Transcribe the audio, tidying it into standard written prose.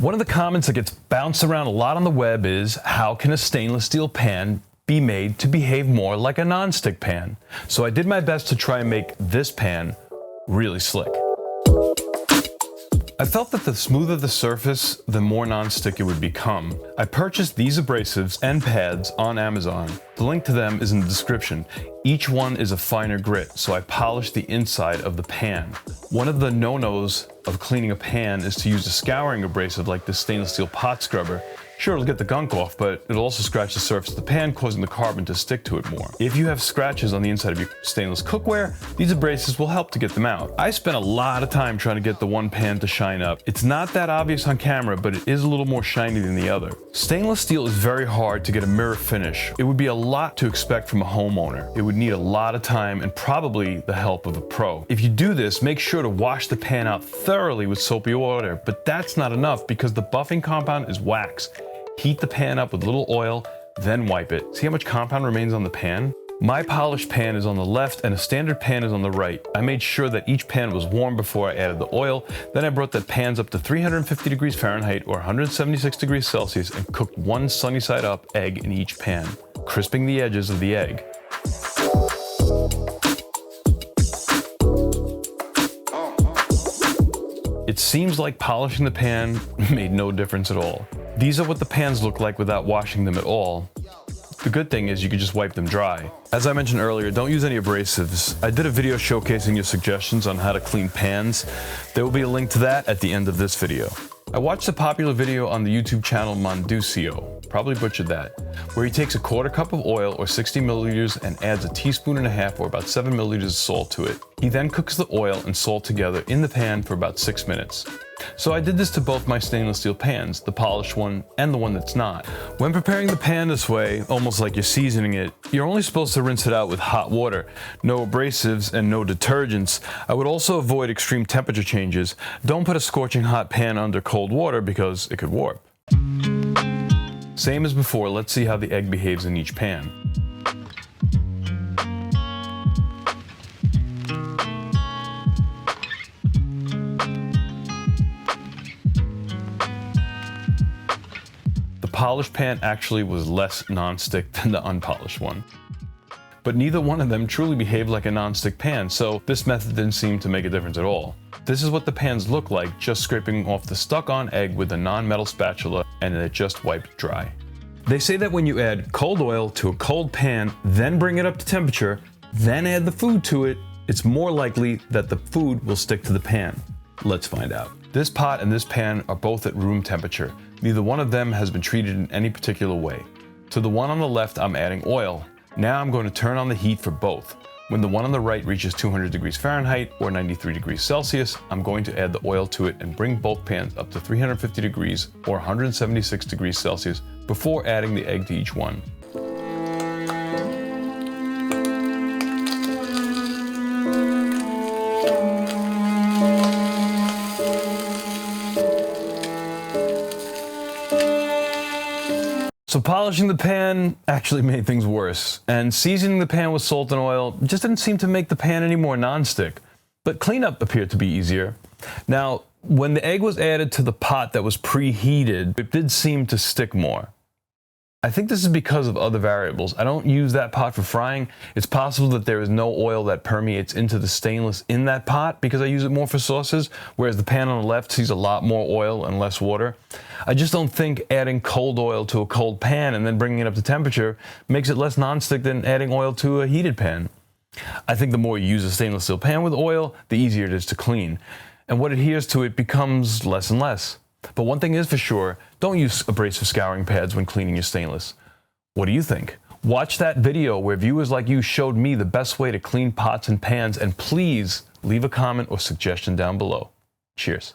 One of the comments that gets bounced around a lot on the web is, how can a stainless steel pan be made to behave more like a non-stick pan? So I did my best to try and make this pan really slick. I felt that the smoother the surface, the more non-stick it would become. I purchased these abrasives and pads on Amazon. The link to them is in the description. Each one is a finer grit, so I polished the inside of the pan. One of the no-nos of cleaning a pan is to use a scouring abrasive like this stainless steel pot scrubber. Sure, it'll get the gunk off, but it'll also scratch the surface of the pan, causing the carbon to stick to it more. If you have scratches on the inside of your stainless cookware, these abrasives will help to get them out. I spent a lot of time trying to get the one pan to shine up. It's not that obvious on camera, but it is a little more shiny than the other. Stainless steel is very hard to get a mirror finish. It would be a lot to expect from a homeowner. It would need a lot of time and probably the help of a pro. If you do this, make sure to wash the pan out thoroughly with soapy water, but that's not enough because the buffing compound is wax. Heat the pan up with a little oil, then wipe it. See how much compound remains on the pan? My polished pan is on the left and a standard pan is on the right. I made sure that each pan was warm before I added the oil. Then I brought the pans up to 350 degrees Fahrenheit or 176 degrees Celsius and cooked one sunny side up egg in each pan, crisping the edges of the egg. It seems like polishing the pan made no difference at all. These are what the pans look like without washing them at all. The good thing is you can just wipe them dry. As I mentioned earlier, don't use any abrasives. I did a video showcasing your suggestions on how to clean pans. There will be a link to that at the end of this video. I watched a popular video on the YouTube channel Monducio, probably butchered that, where he takes a quarter cup of oil or 60 milliliters and adds a teaspoon and a half or about 7 milliliters of salt to it. He then cooks the oil and salt together in the pan for about 6 minutes. So I did this to both my stainless steel pans, the polished one and the one that's not. When preparing the pan this way, almost like you're seasoning it, you're only supposed to rinse it out with hot water, no abrasives and no detergents. I would also avoid extreme temperature changes. Don't put a scorching hot pan under cold water because it could warp. Same as before, let's see how the egg behaves in each pan. The polished pan actually was less non-stick than the unpolished one. But neither one of them truly behaved like a non-stick pan, so this method didn't seem to make a difference at all. This is what the pans look like, just scraping off the stuck-on egg with a non-metal spatula and it just wiped dry. They say that when you add cold oil to a cold pan, then bring it up to temperature, then add the food to it, it's more likely that the food will stick to the pan. Let's find out. This pot and this pan are both at room temperature. Neither one of them has been treated in any particular way. To the one on the left, I'm adding oil. Now I'm going to turn on the heat for both. When the one on the right reaches 200 degrees Fahrenheit or 93 degrees Celsius, I'm going to add the oil to it and bring both pans up to 350 degrees or 176 degrees Celsius before adding the egg to each one. So polishing the pan actually made things worse, and seasoning the pan with salt and oil just didn't seem to make the pan any more non-stick. But cleanup appeared to be easier. Now, when the egg was added to the pot that was preheated, it did seem to stick more. I think this is because of other variables. I don't use that pot for frying. It's possible that there is no oil that permeates into the stainless in that pot because I use it more for sauces, whereas the pan on the left sees a lot more oil and less water. I just don't think adding cold oil to a cold pan and then bringing it up to temperature makes it less nonstick than adding oil to a heated pan. I think the more you use a stainless steel pan with oil, the easier it is to clean. And what adheres to it becomes less and less. But one thing is for sure, don't use abrasive scouring pads when cleaning your stainless. What do you think? Watch that video where viewers like you showed me the best way to clean pots and pans, and please leave a comment or suggestion down below. Cheers.